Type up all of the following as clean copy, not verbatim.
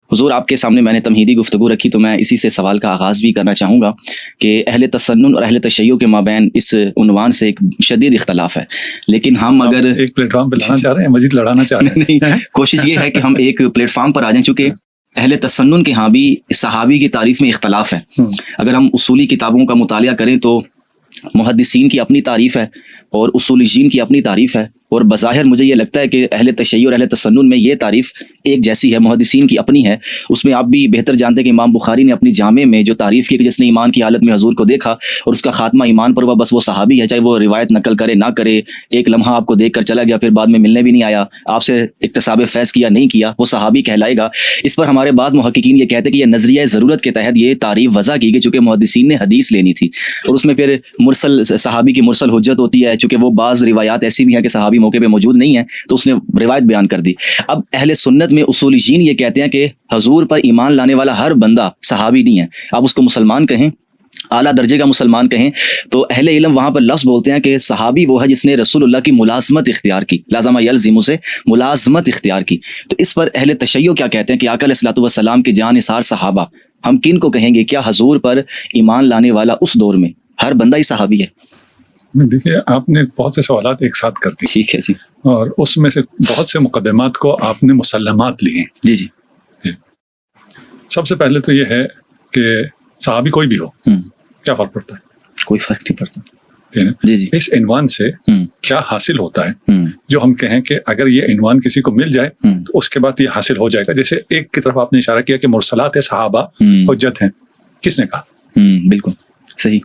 حضور آپ کے سامنے میں نے تمہیدی گفتگو رکھی تو میں اسی سے سوال کا آغاز بھی کرنا چاہوں گا کہ اہل تسنن اور اہل تشیع کے مابین اس عنوان سے ایک شدید اختلاف ہے، لیکن ہم اگر ایک پلیٹ فارم پہ لانا چاہ رہے ہیں، مزید لڑانا چاہ رہے ہیں؟ نہیں، کوشش یہ ہے کہ ہم ایک پلیٹ فارم پر آ جائیں، چونکہ اہل تسنن کے ہاں بھی صحابی کی تعریف میں اختلاف ہے۔ اگر ہم اصولی کتابوں کا مطالعہ کریں تو محدثین کی اپنی تعریف ہے اور اصولیین کی اپنی تعریف ہے، اور بظاہر مجھے یہ لگتا ہے کہ اہل تشیع اور اہل تسنن میں یہ تعریف ایک جیسی ہے، محدثین کی اپنی ہے۔ اس میں آپ بھی بہتر جانتے ہیں کہ امام بخاری نے اپنی جامع میں جو تعریف کی کہ جس نے ایمان کی حالت میں حضور کو دیکھا اور اس کا خاتمہ ایمان پر ہوا، بس وہ صحابی ہے، چاہے وہ روایت نقل کرے نہ کرے، ایک لمحہ آپ کو دیکھ کر چلا گیا، پھر بعد میں ملنے بھی نہیں آیا، آپ سے اکتساب فیض کیا نہیں کیا، وہ صحابی کہلائے گا۔ اس پر ہمارے بعض محققین یہ کہتے ہیں کہ یہ نظریہ ضرورت کے تحت یہ تعریف وضع کی گئی، چونکہ محدثین نے حدیث لینی تھی، اور اس میں پھر مرسل صحابی کی مرسل حجت ہوتی ہے، چونکہ وہ بعض روایات ایسی بھی ہیں کہ صحابی موقع پہ موجود نہیں ہے تو اس نے روایت بیان کر دی۔ اب اہل سنت میں اصولیین یہ کہتے ہیں کہ حضور پر ایمان لانے والا ہر بندہ صحابی نہیں ہے، آپ اس کو مسلمان کہیں، اعلیٰ درجے کا مسلمان کہیں، تو اہل علم وہاں پر لفظ بولتے ہیں کہ صحابی وہ ہے جس نے رسول اللہ کی ملازمت اختیار کی، لازمہ یلزم سے ملازمت اختیار کی۔ تو اس پر اہل تشیع کیا کہتے ہیں کہ آقا علیہ الصلوۃ والسلام کے جان نثار صحابہ، ہم کن کو کہیں گے؟ کیا حضور پر ایمان لانے والا اس دور میں ہر بندہ ہی صحابی ہے؟ دیکھیے، آپ نے بہت سے سوالات ایک ساتھ کر دی، ٹھیک ہے جی، اور اس میں سے بہت سے مقدمات کو آپ نے مسلمات لیے ہیں۔ جی جی، سب سے پہلے تو یہ ہے کہ صحابی کوئی بھی ہو، کیا فرق پڑتا ہے؟ کوئی فرق نہیں پڑتا۔ جی جی، اس عنوان سے کیا حاصل ہوتا ہے جو ہم کہیں کہ اگر یہ عنوان کسی کو مل جائے تو اس کے بعد یہ حاصل ہو جائے گا؟ جیسے ایک کی طرف آپ نے اشارہ کیا کہ مرسلات صحابہ حجت ہیں، کس نے کہا؟ بالکل صحیح،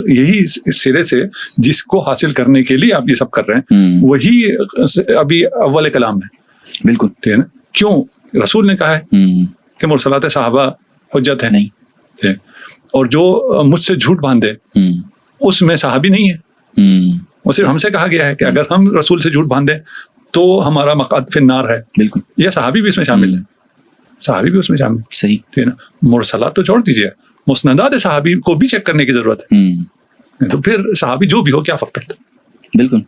یہی سرے سے جس کو حاصل کرنے کے لیے آپ یہ سب کر رہے ہیں وہی ابھی اول کلام ہے۔ بالکل ٹھیک ہے نا؟ کیوں رسول نے کہا ہے کہ مرسلات صحابہ حجت ہے؟ نہیں، اور جو مجھ سے جھوٹ باندھے اس میں صحابی نہیں ہے، وہ صرف ہم سے کہا گیا ہے کہ اگر ہم رسول سے جھوٹ باندھے تو ہمارا مقعد فی النار ہے۔ بالکل، یہ صحابی بھی اس میں شامل ہے، صحابی بھی اس میں شامل ہے۔ صحیح، ٹھیک ہے نا؟ مرسلات تو چھوڑ دیجیے، مسندات صحابی کو بھی چیک کرنے کی ضرورت ہے، تو پھر صحابی جو بھی ہو کیا فرق پڑتا ہے؟ بالکل،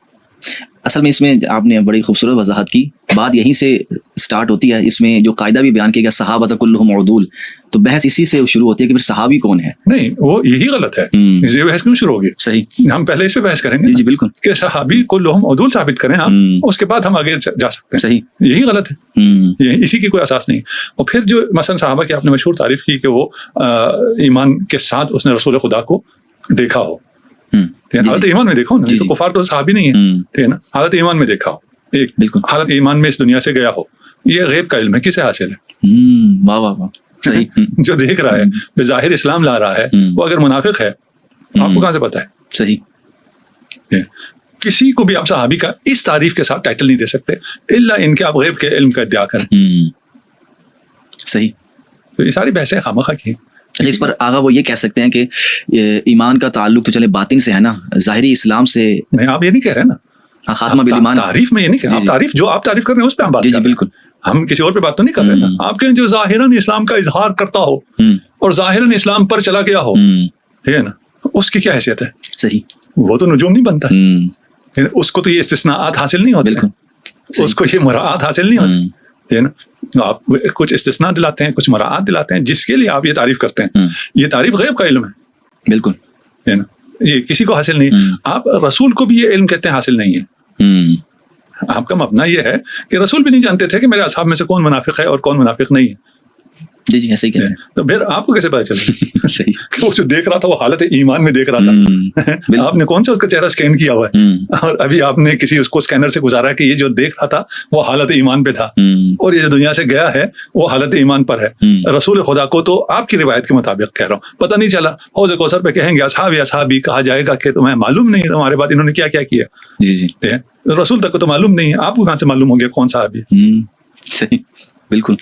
اصل میں اس میں آپ نے بڑی خوبصورت وضاحت کی، بات یہیں سے سٹارٹ ہوتی ہے۔ اس میں جو قاعدہ بھی بیان کیا گیا صحابہ کلہم عدول، تو بحث اسی سے شروع ہوتی ہے کہ پھر صحابی کون ہے؟ نہیں، وہ یہی غلط ہے، یہ بحث کیوں شروع ہوگی؟ صحیح، ہم پہلے اس پہ بحث کریں گے۔ جی جی بالکل، کہ صحابی کلہم عدول ثابت کریں آپ، اس کے بعد ہم آگے جا سکتے ہیں۔ صحیح، یہی غلط ہے، اسی کی کوئی اساس نہیں۔ اور پھر جو مثلا صحابہ کی آپ نے مشہور تعریف کی کہ وہ ایمان کے ساتھ اس نے رسول خدا کو دیکھا ہو، حالت ایمان میں دیکھا ہو نا، تو کفار تو صحابی نہیں ہے، ٹھیک ہے نا؟ حالت ایمان میں دیکھا ہو، ایک بالکل حالت ایمان میں اس دنیا سے گیا ہو، یہ غیب کا علم ہے، کسے حاصل ہے؟ واہ واہ واہ، صحیح، جو دیکھ رہا ہے، بظاہر اسلام لا رہا ہے، وہ اگر منافق ہے آپ کو کہاں سے پتا ہے؟ صحیح، کسی کو بھی آپ صحابی کا اس تعریف کے ساتھ ٹائٹل نہیں دے سکتے الا ان کے آپ غیب کے علم کا ادعا کریں۔ صحیح، تو یہ ساری بحثیں خامخواہ کی ہیں۔ اس پر آغا وہ یہ کہہ سکتے ہیں کہ ایمان کا تعلق تو چلے باطن سے ہے نا، ظاہری اسلام سے نہیں، آپ یہ نہیں کہہ رہے نا، خاتمہ بالایمان، تعریف میں یہ نہیں کہہ رہے، تعریف جو آپ تعریف کر رہے ہیں اس پہ ہم بات کر رہے ہیں۔ بالکل، ہم کسی اور پہ بات تو نہیں کر رہے نا، آپ کہیں جو ظاہراً اسلام کا اظہار کرتا ہو اور ظاہراً اسلام پر چلا گیا ہو، ٹھیک ہے نا، اس کی کیا حیثیت ہے؟ صحیح، وہ تو نجوم نہیں بنتا، اس کو تو یہ استثناءات حاصل نہیں ہوتے، اس کو یہ مراعات حاصل نہیں ہوتی، ٹھیک ہے نا؟ آپ کچھ استثناء دلاتے ہیں، کچھ مراعات دلاتے ہیں، جس کے لیے آپ یہ تعریف کرتے ہیں، یہ تعریف غیب کا علم ہے۔ بالکل، ہے نا، یہ کسی کو حاصل نہیں۔ آپ رسول کو بھی یہ علم کہتے ہیں حاصل نہیں ہے۔ آپ کا مبنا یہ ہے کہ رسول بھی نہیں جانتے تھے کہ میرے اصحاب میں سے کون منافق ہے اور کون منافق نہیں ہے۔ جی جی ایسے ہی کہتے ہیں۔ تو پھر آپ کو کیسے پتا چلے؟ صحیح، کہ وہ جو دیکھ رہا تھا وہ حالت ایمان میں دیکھ رہا تھا، آپ نے کون سا اس کا چہرہ اسکین کیا ہوا ہے، اور ابھی آپ نے کسی اس کو اسکینر سے گزارا کہ یہ جو دیکھ رہا تھا وہ حالت ایمان پہ تھا، اور یہ جو دنیا سے گیا ہے وہ حالت ایمان پر ہے۔ رسول خدا کو تو آپ کی روایت کے مطابق کہہ رہا ہوں، پتہ نہیں چلا حوض کوثر پہ کہیں گے اصحابی اصحابی، کہا جائے گا کہ تمہیں معلوم نہیں تمہارے بعد انہوں نے کیا کیا کیا۔ جی جی، رسول تک کو تو معلوم نہیں ہے، آپ کو کہاں سے معلوم ہو گیا کون صحابی؟ صحیح، بالکل۔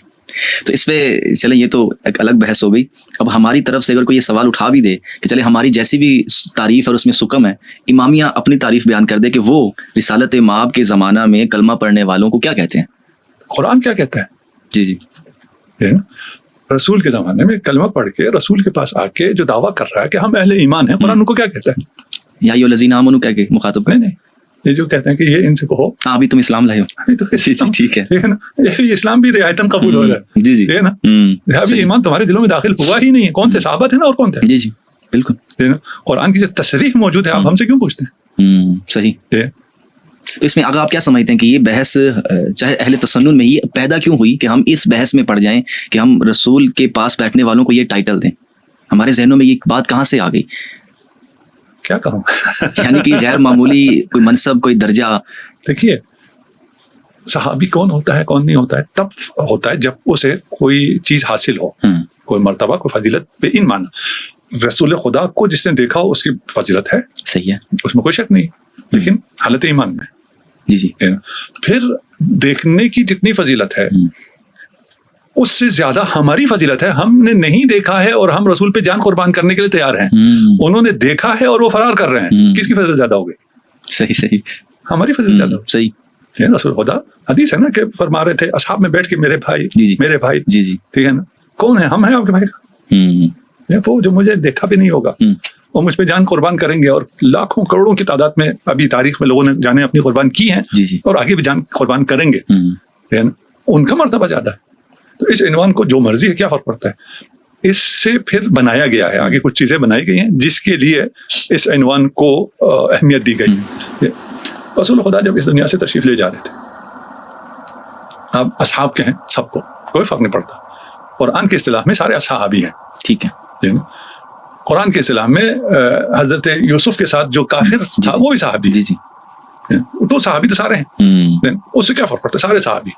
تو اس پہ چلیں یہ تو ایک الگ بحث ہو گئی۔ اب ہماری طرف سے اگر کوئی یہ سوال اٹھا بھی دے کہ چلے ہماری جیسی بھی تعریف اور اس میں سکم ہے، امامیہ اپنی تعریف بیان کر دے کہ وہ رسالت مآب کے زمانہ میں کلمہ پڑھنے والوں کو کیا کہتے ہیں؟ قرآن کیا کہتا ہے؟ جی جی، رسول کے زمانے میں کلمہ پڑھ کے رسول کے پاس آ کے جو دعویٰ کر رہا ہے کہ ہم اہل ایمان ہیں، قرآن ان کو کیا کہتا ہے؟ یا ایھا الذین آمنوا کہہ کے مخاطب نہیں، یہ جو کہتے ہیں کہ یہ ان سے کہو ہاں ابھی تم اسلام لائے ہو, ابھی تو جی جی ٹھیک ہے, نا, یہ اسلام بھی رعایتاً قبول ہو رہا ہے, جی جی ہے نا, ابھی ایمان تمہارے دلوں میں داخل ہوا ہی نہیں ہے. کون تھے؟ صحابہ تھے نا, اور کون تھے؟ جی جی بالکل. قرآن کی جو تصریح موجود ہے, آپ ہم سے کیوں پوچھتے ہیں؟ صحیح. تو اس میں اگر آپ کیا سمجھتے ہیں کہ یہ بحث چاہے اہل تسنن میں ہی پیدا کیوں ہوئی کہ ہم اس بحث میں پڑ جائیں کہ ہم رسول کے پاس بیٹھنے والوں کو یہ ٹائٹل دیں؟ ہمارے ذہنوں میں یہ بات کہاں سے آ گئی؟ کیا کہوں, یعنی کہ غیر معمولی کوئی منصب, کوئی درجہ. دیکھیے صحابی کون ہوتا ہے کون نہیں ہوتا ہے تب ہوتا ہے جب اسے کوئی چیز حاصل ہو, کوئی مرتبہ, کوئی فضیلت. بے ان مانا رسول خدا کو جس نے دیکھا ہو اس کی فضیلت ہے, صحیح ہے, اس میں کوئی شک نہیں, لیکن حالت ایمان میں. جی جی. پھر دیکھنے کی جتنی فضیلت ہے اس سے زیادہ ہماری فضیلت ہے. ہم نے نہیں دیکھا ہے اور ہم رسول پہ جان قربان کرنے کے لیے تیار ہیں. انہوں نے دیکھا ہے اور وہ فرار کر رہے ہیں. کس کی فضیلت زیادہ ہوگی؟ صحیح صحیح, ہماری فضیلت زیادہ ہوگی. صحیح. رسول خدا حدیث ہے نا کہ فرما رہے تھے اصحاب میں بیٹھ کے میرے بھائی, جی جی, میرے بھائی, جی جی, ٹھیک ہے نا, کون ہے؟ ہم ہیں آپ کے بھائی کا, وہ جو مجھے دیکھا بھی نہیں ہوگا وہ مجھ پہ جان قربان کریں گے. اور لاکھوں کروڑوں کی تعداد میں ابھی تاریخ میں لوگوں نے جانیں اپنی قربان کی ہیں, جی جی, اور آگے بھی جان قربان کریں گے. ان کا مرتبہ زیادہ ہے. تو اس عنوان کو جو مرضی ہے, کیا فرق پڑتا ہے؟ اس سے پھر بنایا گیا ہے, آگے کچھ چیزیں بنائی گئی ہیں جس کے لیے اس عنوان کو اہمیت دی گئی. رسول خدا جب اس دنیا سے تشریف لے جا رہے تھے, اب اصحاب کے ہیں سب کو, کوئی فرق نہیں پڑتا. قرآن کی اصطلاح میں سارے اصحابی ہیں, ٹھیک ہے. قرآن کی اصطلاح میں حضرت یوسف کے ساتھ جو کافر تھا وہ بھی صحابی. جی جی, تو صحابی تو سارے ہیں, اس سے کیا فرق پڑتا ہے؟ سارے صحابی.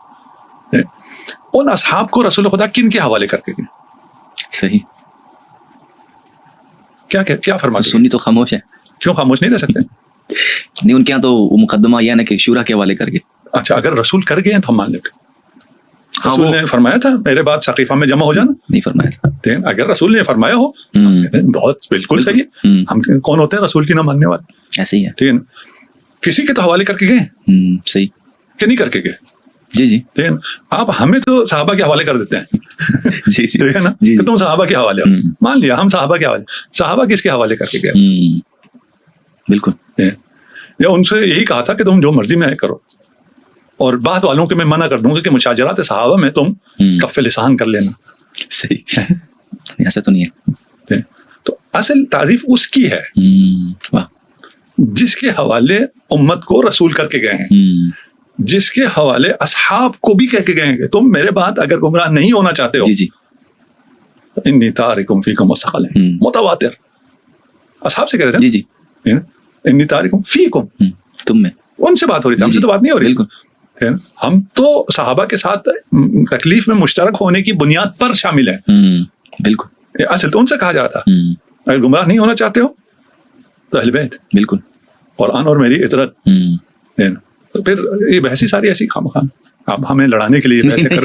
ان اصحاب کو رسول خدا کن کے حوالے کر کے گئے؟ صحیح. کیا فرماتے ہیں؟ سنی تو خاموش ہے. کیوں خاموش نہیں رہ سکتے؟ نہیں, ان کے یہاں تو وہ مقدمہ یہ ہے نا کہ شورا کے حوالے کر کے. اچھا, اگر رسول کر گئے ہیں تو ہم مان لیتے. رسول نے فرمایا تھا میرے بعد ثقیفہ میں جمع ہو جانا؟ نہیں فرمایا تھا. اگر رسول نے فرمایا ہو بہت بالکل صحیح ہے. ہم کون ہوتے ہیں رسول کی نہ ماننے والے؟ ایسے ہی ہے, ٹھیک ہے نا. کسی کے تو حوالے کر کے گئے, صحیح کہ نہیں کر کے گئے؟ جی جی. ٹھیک ہے نا. آپ ہمیں تو صحابہ کے حوالے کر دیتے ہیں, جی جی, ٹھیک ہے نا, کہ تم صحابہ کے حوالے ہو. مان لیا ہم صحابہ کے حوالے. صحابہ کس کے حوالے کر کے گئے؟ بالکل. یا ان سے یہی کہا تھا کہ تم جو مرضی میں کرو, اور بعد والوں کے میں منع کر دوں گا کہ مشاجرات صحابہ میں تم کف لسان کر لینا. صحیح, ایسا تو نہیں ہے. تو اصل تعریف اس کی ہے جس کے حوالے امت کو رسول کر کے گئے ہیں, جس کے حوالے اصحاب کو بھی کہہ کے گئے ہیں کہ تم میرے بعد اگر گمراہ نہیں ہونا چاہتے ہو, جی جی, انی تارکم فیکم وثقلین, متواتر اصحاب سے کہہ رہے تھے. جی جی, انی تارکم فیکم, تم میں. ان سے بات ہو رہی تھی, ہم سے تو بات نہیں ہو رہی. بالکل. ہم تو صحابہ کے ساتھ تکلیف میں مشترک ہونے کی بنیاد پر شامل ہیں. بالکل. اصل تو ان سے کہا جاتا اگر گمراہ نہیں ہونا چاہتے ہو تو اہل بیت. بالکل. قرآن اور میری اطرت. تو پھر یہ بحثی ساری ایسی خام خام اب ہمیں لڑانے کے لیے بحثیں کر